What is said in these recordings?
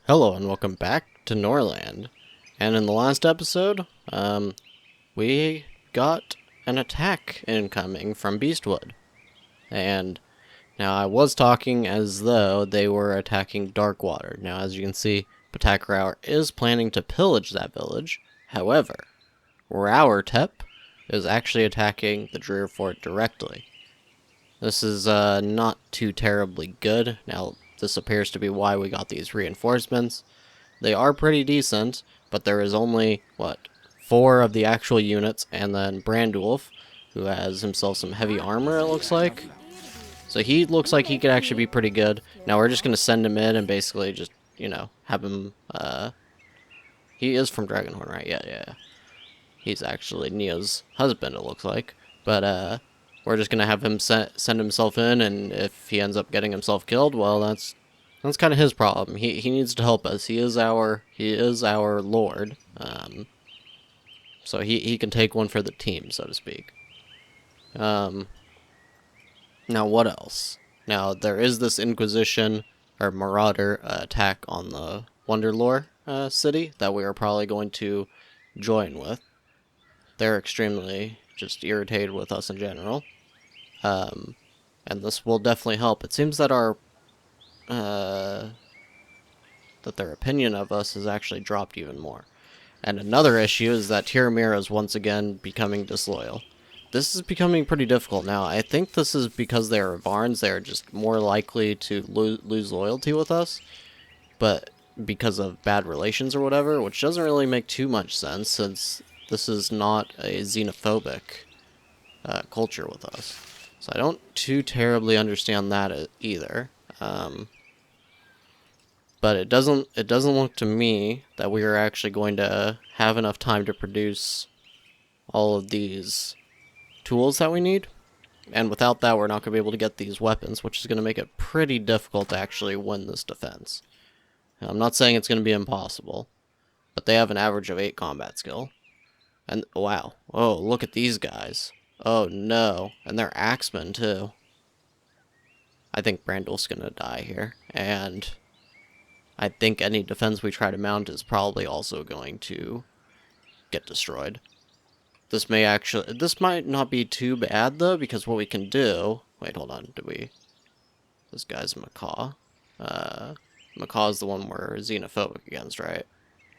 Hello and welcome back to Norland. And in the last episode, we got an attack incoming from Beastwood. And now I was talking as though they were attacking Darkwater. Now as you can see, Petyr is planning to pillage that village. However, Tep is actually attacking the Drear Fort directly. This is not too terribly good. Now, this appears to be why we got these reinforcements. They are pretty decent, but there is only, 4 of the actual units, and then Brandulf, who has himself some heavy armor, it looks like. So he looks like he could actually be pretty good. Now we're just going to send him in and basically just, have him, he is from Dragonhorn, right? Yeah. He's actually Neo's husband, it looks like. But, we're just going to have him send himself in, and if he ends up getting himself killed, well, that's kind of his problem. He needs to help us. He is our lord. So he can take one for the team, so to speak. Now what else? Now there is this Inquisition or Marauder attack on the Wonderlore city that we are probably going to join with. They're extremely just irritated with us in general. And this will definitely help. It seems that that their opinion of us has actually dropped even more. And another issue is that Tyramira is once again becoming disloyal. This is becoming pretty difficult now. I think this is because they are Varns. They are just more likely to lose loyalty with us, but because of bad relations or whatever, which doesn't really make too much sense since this is not a xenophobic culture with us. So I don't too terribly understand that either. But it doesn't look to me that we are actually going to have enough time to produce all of these tools that we need. And without that, we're not going to be able to get these weapons, which is going to make it pretty difficult to actually win this defense. Now, I'm not saying it's going to be impossible, but they have an average of 8 combat skill. And wow, oh, look at these guys. Oh no, and they're axemen too. I think Brandulf's gonna die here, and I think any defense we try to mount is probably also going to get destroyed. This might not be too bad though, because what we can do, wait, hold on, this guy's Macaw. Macaw's the one we're xenophobic against, right?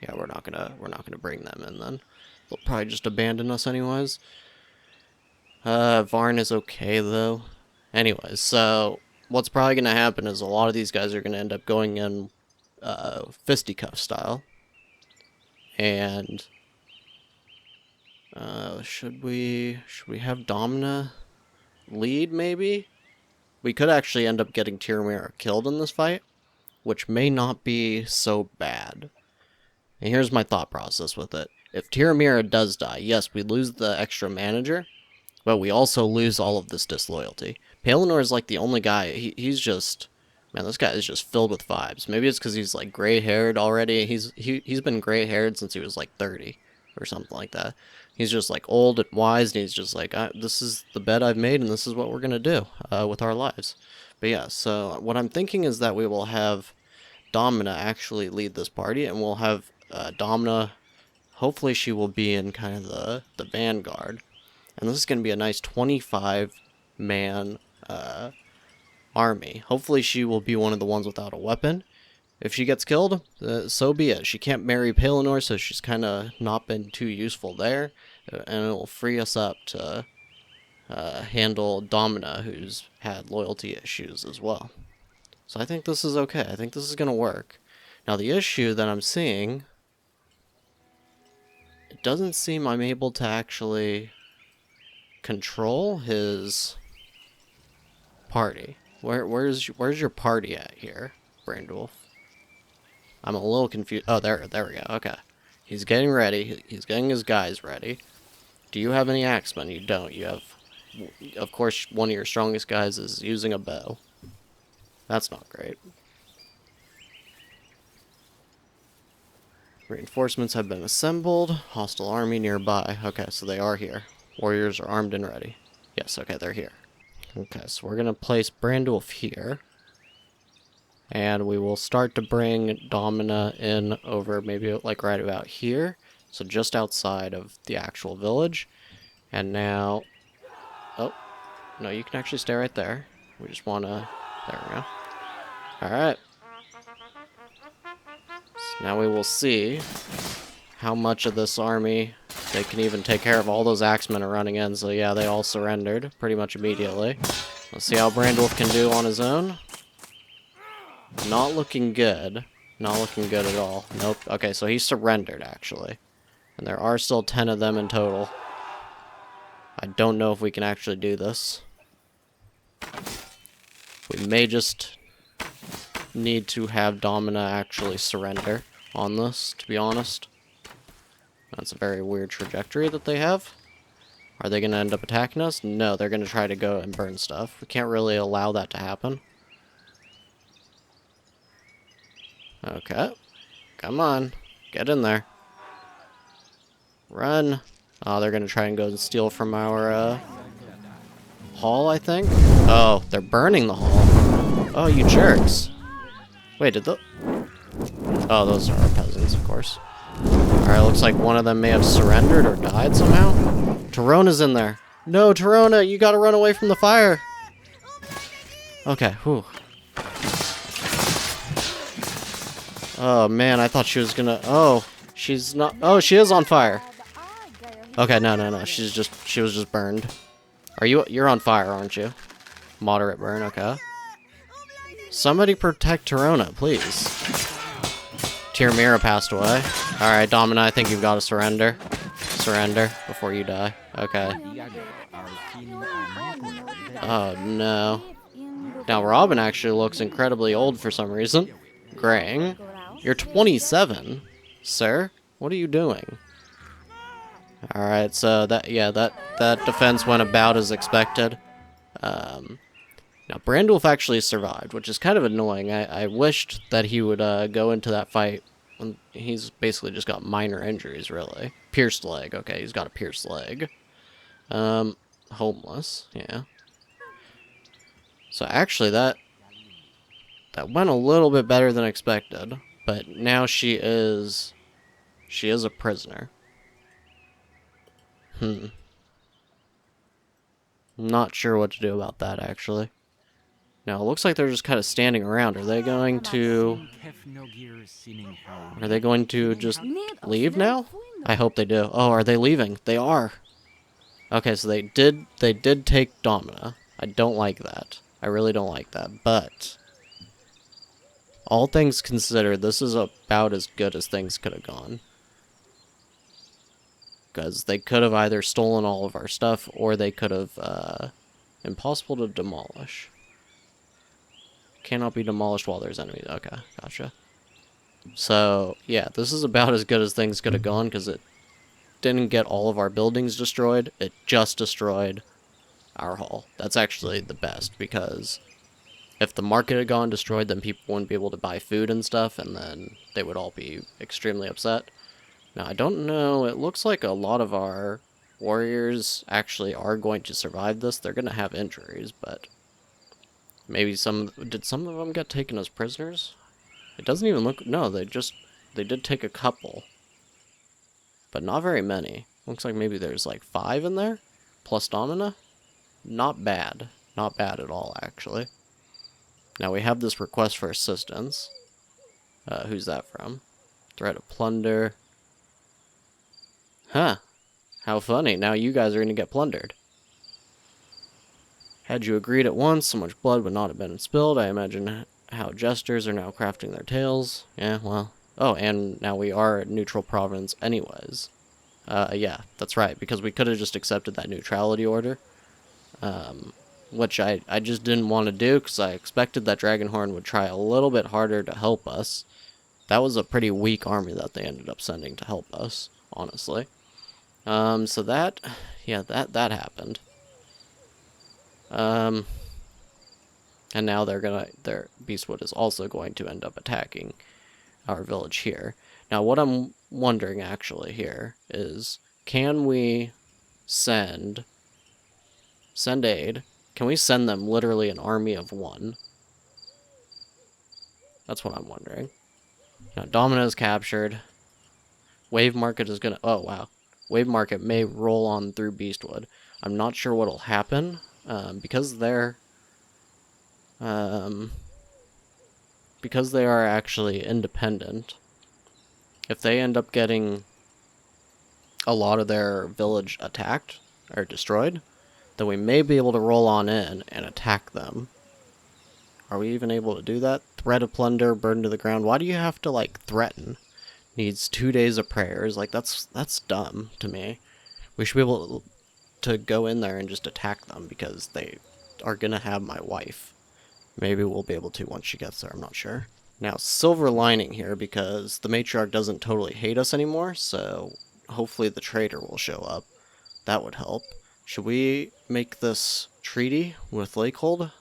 Yeah, we're not gonna bring them in then. They'll probably just abandon us anyways. Varn is okay, though. Anyways, so what's probably going to happen is a lot of these guys are going to end up going in fisticuff style. And should we have Domina lead, maybe? We could actually end up getting Tyramira killed in this fight, which may not be so bad. And here's my thought process with it. If Tyramira does die, yes, we lose the extra manager, but we also lose all of this disloyalty. Pelennor is like the only guy, he's just, man, this guy is just filled with vibes. Maybe it's because he's like gray-haired already. He's been gray-haired since he was like 30 or something like that. He's just like old and wise, and he's just like, this is the bed I've made, and this is what we're going to do with our lives. But yeah, so what I'm thinking is that we will have Domina actually lead this party, and we'll have Domina, hopefully she will be in kind of the vanguard. And this is going to be a nice 25-man army. Hopefully she will be one of the ones without a weapon. If she gets killed, so be it. She can't marry Pelennor, so she's kind of not been too useful there. And it will free us up to handle Domina, who's had loyalty issues as well. So I think this is okay. I think this is going to work. Now the issue that I'm seeing, it doesn't seem I'm able to actually control his party. Where's your party at here, Brandulf? I'm a little confused. Oh, there we go. Okay. He's getting ready. He's getting his guys ready. Do you have any axemen? You don't. You have, of course, one of your strongest guys is using a bow. That's not great. Reinforcements have been assembled. Hostile army nearby. Okay, so they are here. Warriors are armed and ready. Yes, okay, they're here. Okay, so we're going to place Brandulf here. And we will start to bring Domina in over maybe like right about here. So just outside of the actual village. And now... Oh, no, you can actually stay right there. We just want to... There we go. Alright. So now we will see how much of this army they can even take care of. All those axemen are running in, so yeah, they all surrendered pretty much immediately. Let's see how Brandwolf can do on his own. Not looking good. Not looking good at all. Nope. Okay, so he surrendered, actually. And there are still 10 of them in total. I don't know if we can actually do this. We may just need to have Domina actually surrender on this, to be honest. That's a very weird trajectory that they have. Are they going to end up attacking us? No, they're going to try to go and burn stuff. We can't really allow that to happen. Okay. Come on. Get in there. Run. Oh, they're going to try and go and steal from our hall, I think. Oh, they're burning the hall. Oh, you jerks. Wait, did the... Oh, those are our peasants, of course. Alright, looks like one of them may have surrendered or died somehow. Tarona's in there. No, Tarona, you gotta run away from the fire. Okay, whew. Oh, man, I thought she was gonna... Oh, she's not... Oh, she is on fire. Okay, no. She was just burned. You're on fire, aren't you? Moderate burn, okay. Somebody protect Tarona, please. Tirmira passed away. Alright, Domina, I think you've got to surrender. Surrender before you die. Okay. Oh, no. Now, Robin actually looks incredibly old for some reason. Graying. You're 27, sir. What are you doing? Alright, so that defense went about as expected. Now, Brandwolf actually survived, which is kind of annoying. I wished that he would go into that fight. He's basically just got minor injuries, really. Pierced leg. Okay, he's got a pierced leg. Homeless. Yeah. So actually, that went a little bit better than expected. But now she is a prisoner. Not sure what to do about that, actually. Now, it looks like they're just kind of standing around. Are they going to just leave now? I hope they do. Oh, are they leaving? They are. Okay, so they did take Domina. I don't like that. I really don't like that. But all things considered, this is about as good as things could have gone. Because they could have either stolen all of our stuff, or they could have, impossible to demolish. Cannot be demolished while there's enemies. Okay, gotcha. So, yeah, this is about as good as things could have gone, because it didn't get all of our buildings destroyed. It just destroyed our hall. That's actually the best, because if the market had gone destroyed, then people wouldn't be able to buy food and stuff, and then they would all be extremely upset. Now, I don't know. It looks like a lot of our warriors actually are going to survive this. They're going to have injuries, but maybe did some of them get taken as prisoners? It doesn't even look... No, they did take a couple. But not very many. Looks like maybe there's like 5 in there, plus Domina. Not bad. Not bad at all, actually. Now, we have this request for assistance. Who's that from? Threat of plunder. Huh. How funny. Now you guys are going to get plundered. Had you agreed at once, so much blood would not have been spilled. I imagine how jesters are now crafting their tales. Yeah, well. Oh, and now we are a neutral province anyways. Yeah, that's right, because we could have just accepted that neutrality order. Which I just didn't want to do, because I expected that Dragonhorn would try a little bit harder to help us. That was a pretty weak army that they ended up sending to help us, honestly. So that happened. And now their Beastwood is also going to end up attacking our village here. Now, what I'm wondering actually here is, can we send aid? Can we send them literally an army of 1? That's what I'm wondering. Now, Domina is captured. Wave Market is gonna... Oh, wow. Wave Market may roll on through Beastwood. I'm not sure what'll happen. Because they're... because they are actually independent, if they end up getting a lot of their village attacked or destroyed, then we may be able to roll on in and attack them. Are we even able to do that? Threat of plunder, burden to the ground. Why do you have to, like, threaten? Needs 2 days of prayers. Like, that's dumb to me. We should be able to go in there and just attack them because they are gonna have my wife. Maybe we'll be able to once she gets there, I'm not sure. Now, silver lining here, because the matriarch doesn't totally hate us anymore, so hopefully the traitor will show up. That would help. Should we make this treaty with Lakehold?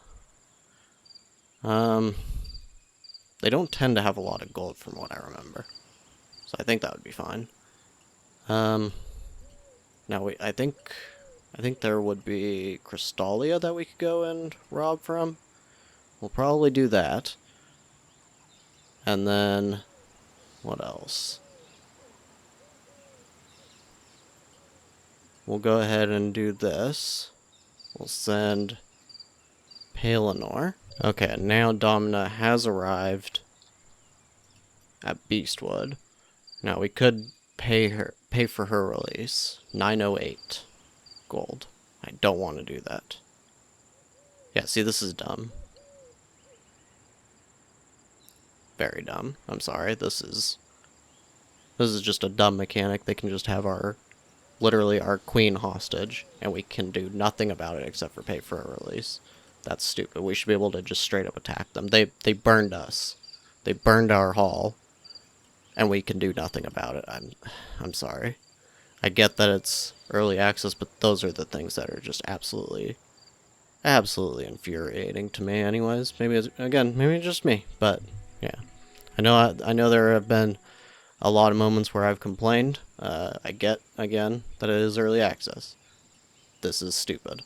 They don't tend to have a lot of gold from what I remember. So I think that would be fine. Now, I think there would be Crystalia that we could go and rob from. We'll probably do that. And then, what else? We'll go ahead and do this. We'll send Baelish. Okay, now Domina has arrived at Beastwood. Now we could pay for her release. 908 gold. I don't want to do that. Yeah, see, this is dumb. Very dumb. I'm sorry. This is just a dumb mechanic. They can just have literally our queen hostage, and we can do nothing about it except for pay for a release. That's stupid. We should be able to just straight up attack them. They burned us. They burned our hall, and we can do nothing about it. I'm sorry. I get that it's early access, but those are the things that are just absolutely infuriating to me anyways. Maybe it's just me, but yeah. I know there have been a lot of moments where I've complained. I get, again, that it is early access. This is stupid.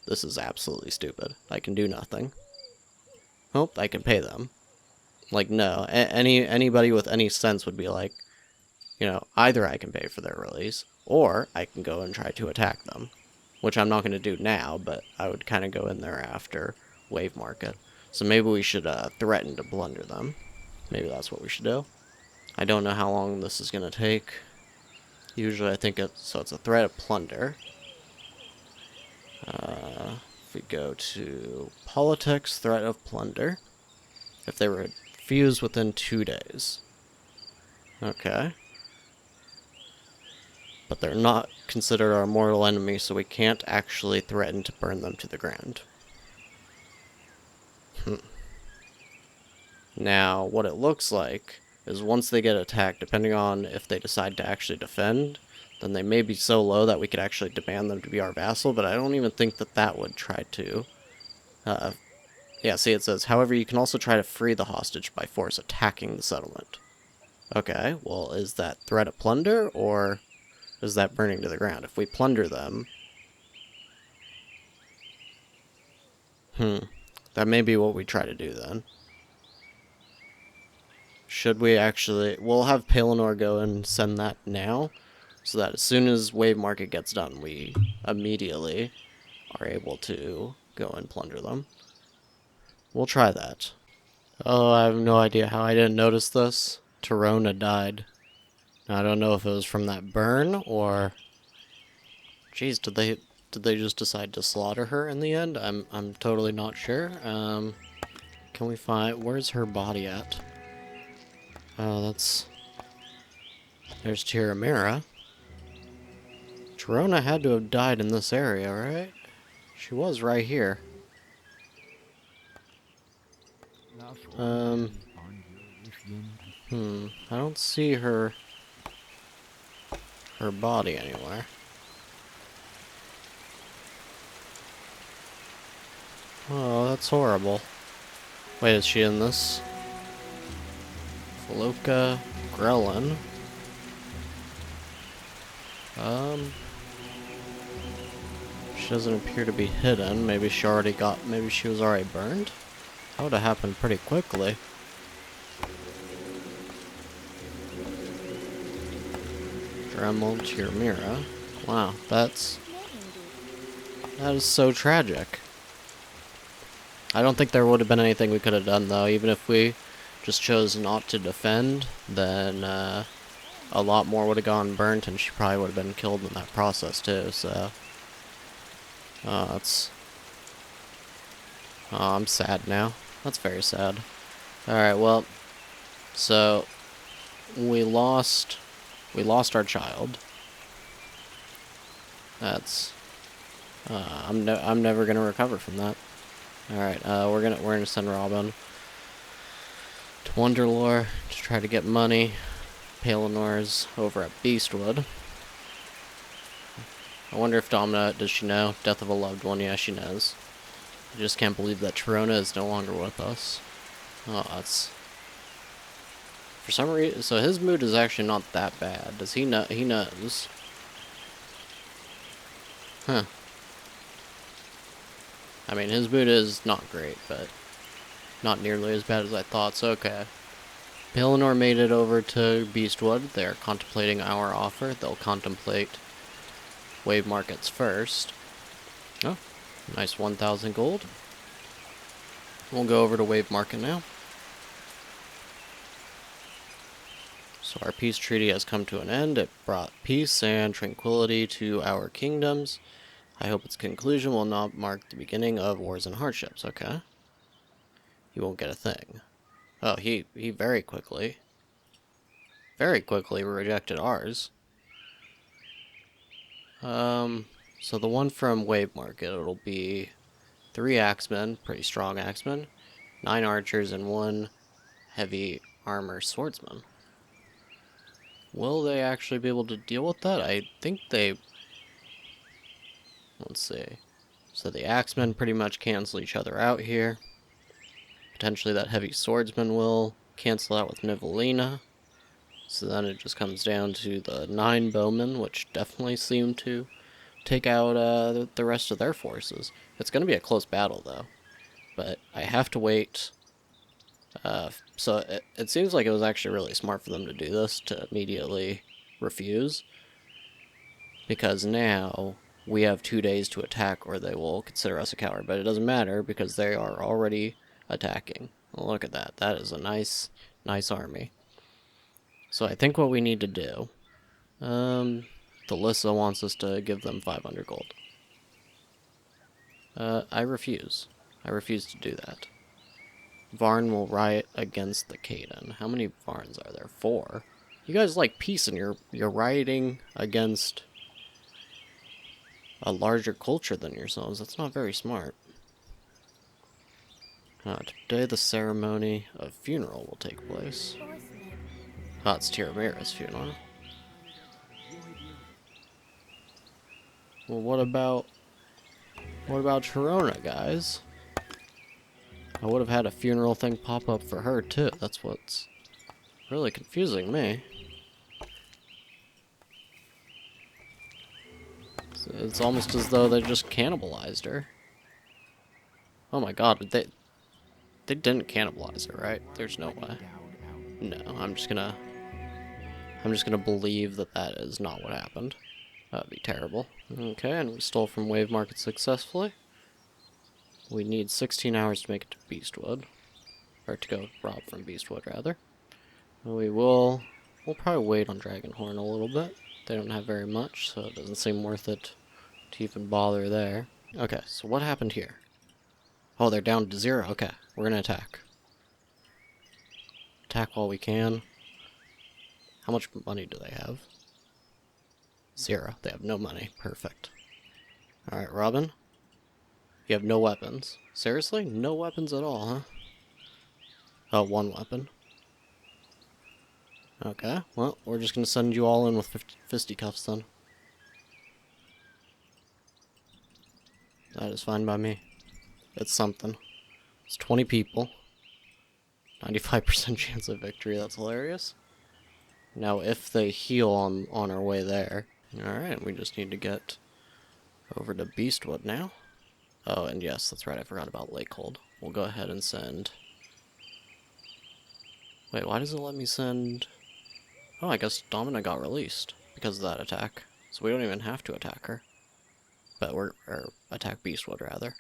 This is absolutely stupid. I can do nothing. Oh, I can pay them. Like, no. Anybody with any sense would be like, either I can pay for their release, or I can go and try to attack them. Which I'm not going to do now, but I would kind of go in there after Wave Market. So maybe we should threaten to plunder them. Maybe that's what we should do. I don't know how long this is going to take. Usually I think it's a threat of plunder. If we go to politics, threat of plunder. If they refuse within 2 days. Okay. But they're not considered our mortal enemy, so we can't actually threaten to burn them to the ground. Now, what it looks like is once they get attacked, depending on if they decide to actually defend, then they may be so low that we could actually demand them to be our vassal, but I don't even think that would try to. Yeah, see, it says, however, you can also try to free the hostage by force attacking the settlement. Okay, well, is that threat of plunder, or is that burning to the ground? If we plunder them... that may be what we try to do, then. Should we actually... We'll have Baelish go and send that now, so that as soon as Wave Market gets done, we immediately are able to go and plunder them. We'll try that. Oh, I have no idea how I didn't notice this. Torona died. Now, I don't know if it was from that burn, or... Jeez, did they just decide to slaughter her in the end? I'm totally not sure. Can we find... Where's her body at? There's Tiramira. Torona had to have died in this area, right? She was right here. I don't see her body anywhere. Oh, that's horrible. Wait, is she in this? Faloka Grelin. She doesn't appear to be hidden. Maybe she was already burned? That would have happened pretty quickly. Dremel, Tirmira. Wow, that is so tragic. I don't think there would have been anything we could have done, though. Even if we just chose not to defend, then a lot more would have gone burnt, and she probably would have been killed in that process, too, so... that's... Oh, I'm sad now. That's very sad. Alright, well... So... We lost our child. That's... I'm never gonna recover from that. Alright, we're gonna send Robin to Wonderlore to try to get money. Palenor's over at Beastwood. I wonder if Domina, does she know? Death of a loved one, yeah, she knows. I just can't believe that Torona is no longer with us. Oh, that's... For some reason, so his mood is actually not that bad. Does he know? He knows. Huh. I mean, his mood is not great, but not nearly as bad as I thought, so okay. Palinor made it over to Beastwood. They're contemplating our offer. They'll contemplate wave markets first. Oh, nice 1,000 gold. We'll go over to wave market now. So our peace treaty has come to an end. It brought peace and tranquility to our kingdoms. I hope its conclusion will not mark the beginning of wars and hardships. Okay. You won't get a thing. Oh, he very quickly rejected ours. So the one from Wave Market, it'll be 3 axemen, pretty strong axemen, 9 archers, and 1 heavy armor swordsman. Will they actually be able to deal with that? I think they... Let's see. So the axemen pretty much cancel each other out here. Potentially that heavy swordsman will cancel out with Nivelina. So then it just comes down to the 9 bowmen, which definitely seem to take out the rest of their forces. It's going to be a close battle, though. But I have to wait. So it seems like it was actually really smart for them to do this, to immediately refuse. Because now we have 2 days to attack, or they will consider us a coward. But it doesn't matter, because they are already attacking. Well, look at that. That is a nice army. So I think what we need to do... Delissa wants us to give them 500 gold. I refuse. I refuse to do that. Varn will riot against the Caden. How many Varns are there? 4. You guys like peace and you're rioting against a larger culture than yourselves. That's not very smart. Today the ceremony of funeral will take place. Oh, it's Tirmira's funeral. Well, what about Torona, guys? I would have had a funeral thing pop up for her, too. That's what's really confusing me. It's almost as though they just cannibalized her. Oh my god, they didn't cannibalize her, right? There's no way. No, I'm just gonna believe that that is not what happened. That'd be terrible. Okay, and we stole from Wave Market successfully. We need 16 hours to make it to Beastwood. Or to go rob from Beastwood, rather. We'll probably wait on Dragonhorn a little bit. They don't have very much, so it doesn't seem worth it to even bother there. Okay, so what happened here? Oh, they're down to 0? Okay, we're gonna attack. Attack while we can. How much money do they have? 0. They have no money. Perfect. Alright, Robin. You have no weapons. Seriously? No weapons at all, huh? Oh, 1 weapon. Okay, well, we're just gonna send you all in with fisticuffs then. That is fine by me. It's something. It's 20 people. 95% chance of victory, that's hilarious. Now, if they heal on our way there... Alright, we just need to get over to Beastwood now. Oh, and yes, that's right, I forgot about Lakehold. We'll go ahead and send... Wait, why does it let me send... Oh, I guess Domina got released. because of that attack. So we don't even have to attack her. But or attack Beastwood, rather.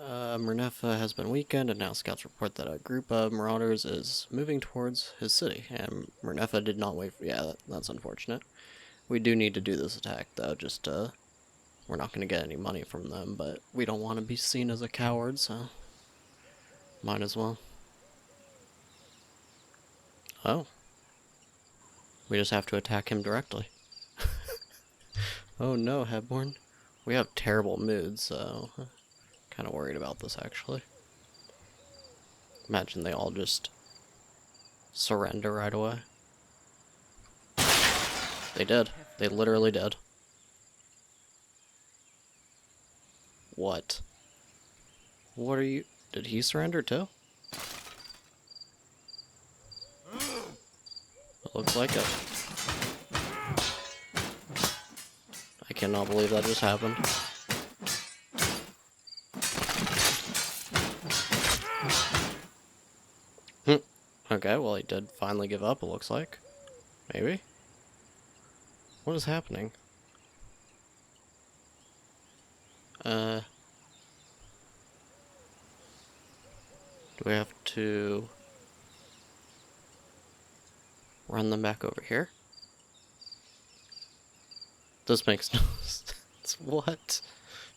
Murnefa has been weakened, and now scouts report that a group of marauders is moving towards his city. And Murnefa did not wait for... Yeah, that's unfortunate. We do need to do this attack, though, just, we're not going to get any money from them, but we don't want to be seen as a coward, so... Might as well. Oh. We just have to attack him directly. Oh no, Hebborn. We have terrible moods, so... Kind of worried about this, actually. Imagine they all just... surrender right away. They did. They literally did. What? What are you... Did he surrender too? It looks like it. I cannot believe that just happened. Okay, well he did finally give up, it looks like. Maybe? What is happening? Do we have to run them back over here? This makes no sense. What?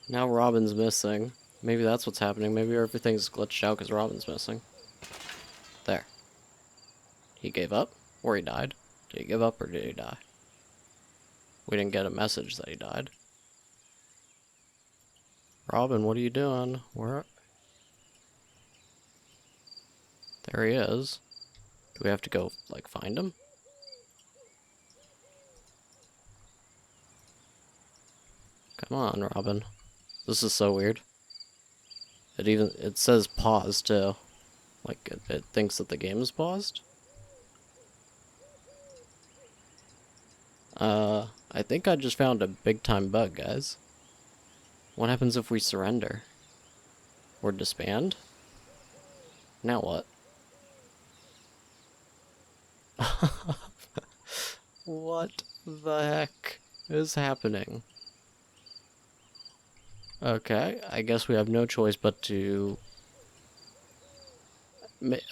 Now Robin's missing. Maybe that's what's happening. Maybe everything's glitched out because Robin's missing. There. He gave up? Or he died? Did he give up or did he die? We didn't get a message that he died. Robin, what are you doing? Where? There he is. Do we have to go, like, find him? Come on, Robin. This is so weird. It says pause, too. Like, it thinks that the game is paused. I think I just found a big-time bug, guys. What happens if we surrender? Or disband? Now what? What the heck is happening? Okay, I guess we have no choice but to...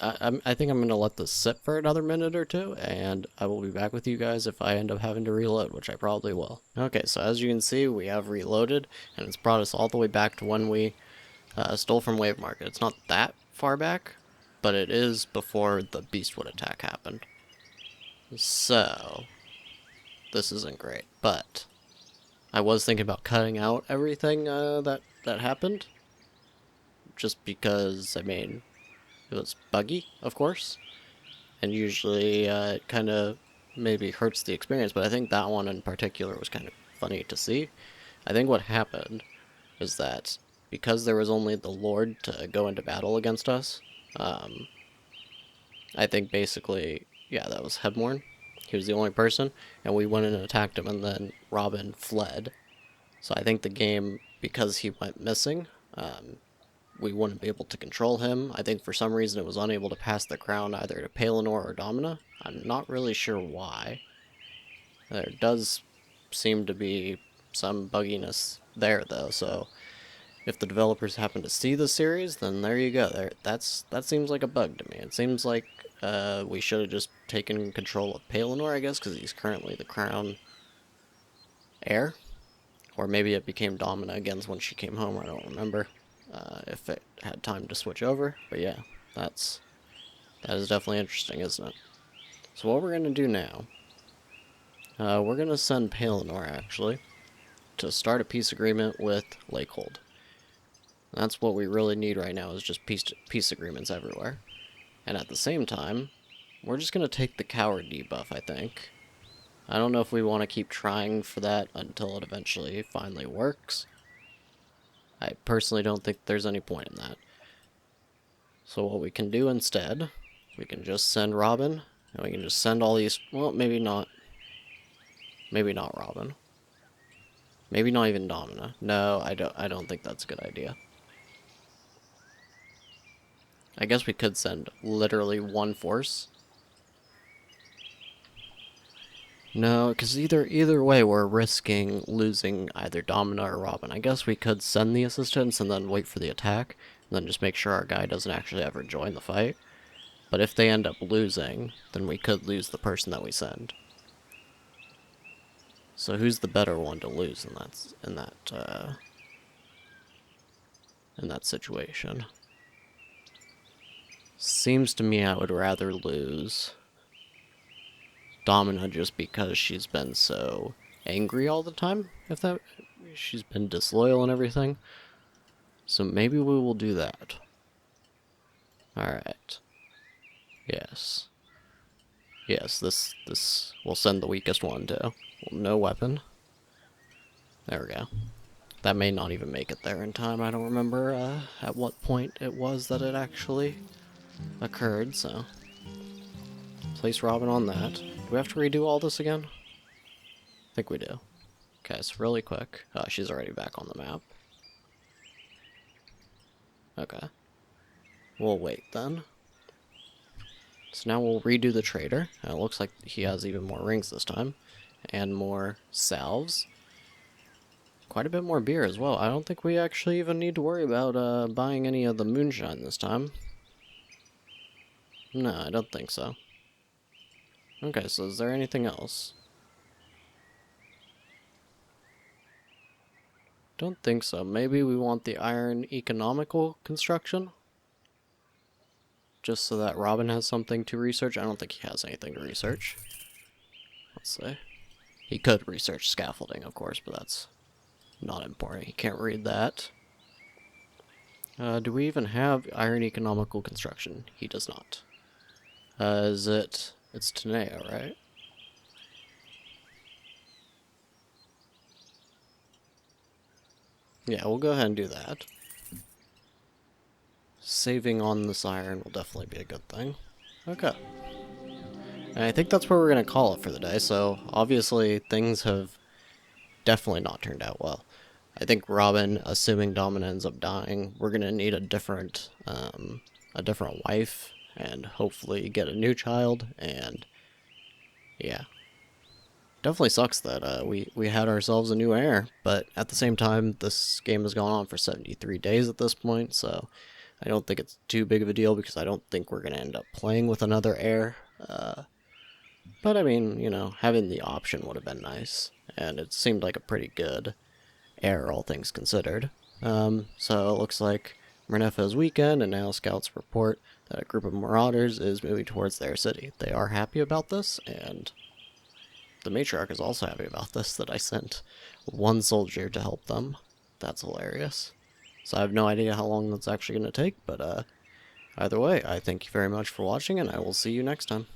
I think I'm going to let this sit for another minute or two, and I will be back with you guys if I end up having to reload, which I probably will. Okay, so as you can see, we have reloaded, and it's brought us all the way back to when we stole from Wave Market. It's not that far back, but it is before the Beastwood attack happened. So, this isn't great, but I was thinking about cutting out everything that happened, just because, I mean... It was buggy, of course, and usually it kind of maybe hurts the experience, but I think that one in particular was kind of funny to see. I think what happened is that because there was only the Lord to go into battle against us, I think basically, yeah, that was Hebborn. He was the only person, and we went in and attacked him, and then Robin fled. So I think the game, because he went missing, we wouldn't be able to control him. I think for some reason it was unable to pass the crown either to Petyr or Domina. I'm not really sure why. There does seem to be some bugginess there, though, so if the developers happen to see the series, then there you go. That seems like a bug to me. It seems like we should have just taken control of Petyr, I guess, because he's currently the crown heir. Or maybe it became Domina again when she came home, I don't remember. If it had time to switch over, but yeah, that is definitely interesting, isn't it? So what we're going to do now, we're going to send Petyr, actually, to start a peace agreement with Lakehold. That's what we really need right now, is just peace agreements everywhere. And at the same time, we're just going to take the coward debuff, I think. I don't know if we want to keep trying for that until it eventually finally works. I personally don't think there's any point in that. So what we can do instead, we can just send Robin, and we can just send all these, well, maybe not Robin. Maybe not even Domina. No, I don't think that's a good idea. I guess we could send literally one force. No, because either way, we're risking losing either Domina or Robin. I guess we could send the assistants and then wait for the attack, and then just make sure our guy doesn't actually ever join the fight. But if they end up losing, then we could lose the person that we send. So who's the better one to lose in that situation? Seems to me I would rather lose Domina just because she's been so angry all the time. She's been disloyal and everything. So maybe we will do that. Alright. Yes. Yes, this will send the weakest one too. No weapon. There we go. That may not even make it there in time. I don't remember at what point it was that it actually occurred, so. Place Robin on that. Do we have to redo all this again? I think we do. Okay, so really quick. Oh, she's already back on the map. Okay. We'll wait then. So now we'll redo the trader. It looks like he has even more rings this time. And more salves. Quite a bit more beer as well. I don't think we actually even need to worry about buying any of the moonshine this time. No, I don't think so. Okay, so is there anything else? Don't think so. Maybe we want the iron economical construction? Just so that Robin has something to research? I don't think he has anything to research. Let's see. He could research scaffolding, of course, but that's not important. He can't read that. Do we even have iron economical construction? He does not. Is it... It's Teneo, right? Yeah, we'll go ahead and do that. Saving on this iron will definitely be a good thing. Okay. And I think that's where we're going to call it for the day, so obviously things have definitely not turned out well. I think Robin, assuming Domina ends up dying, we're going to need a different wife, and hopefully get a new child, and yeah. Definitely sucks that we had ourselves a new heir, but at the same time, this game has gone on for 73 days at this point, so I don't think it's too big of a deal because I don't think we're going to end up playing with another heir. But I mean, you know, having the option would have been nice, and it seemed like a pretty good heir, all things considered. So it looks like Mernepha's weekend, and now scouts report that a group of marauders is moving towards their city. They are happy about this, and the matriarch is also happy about this, that I sent one soldier to help them. That's hilarious. So I have no idea how long that's actually going to take, but either way, I thank you very much for watching, and I will see you next time.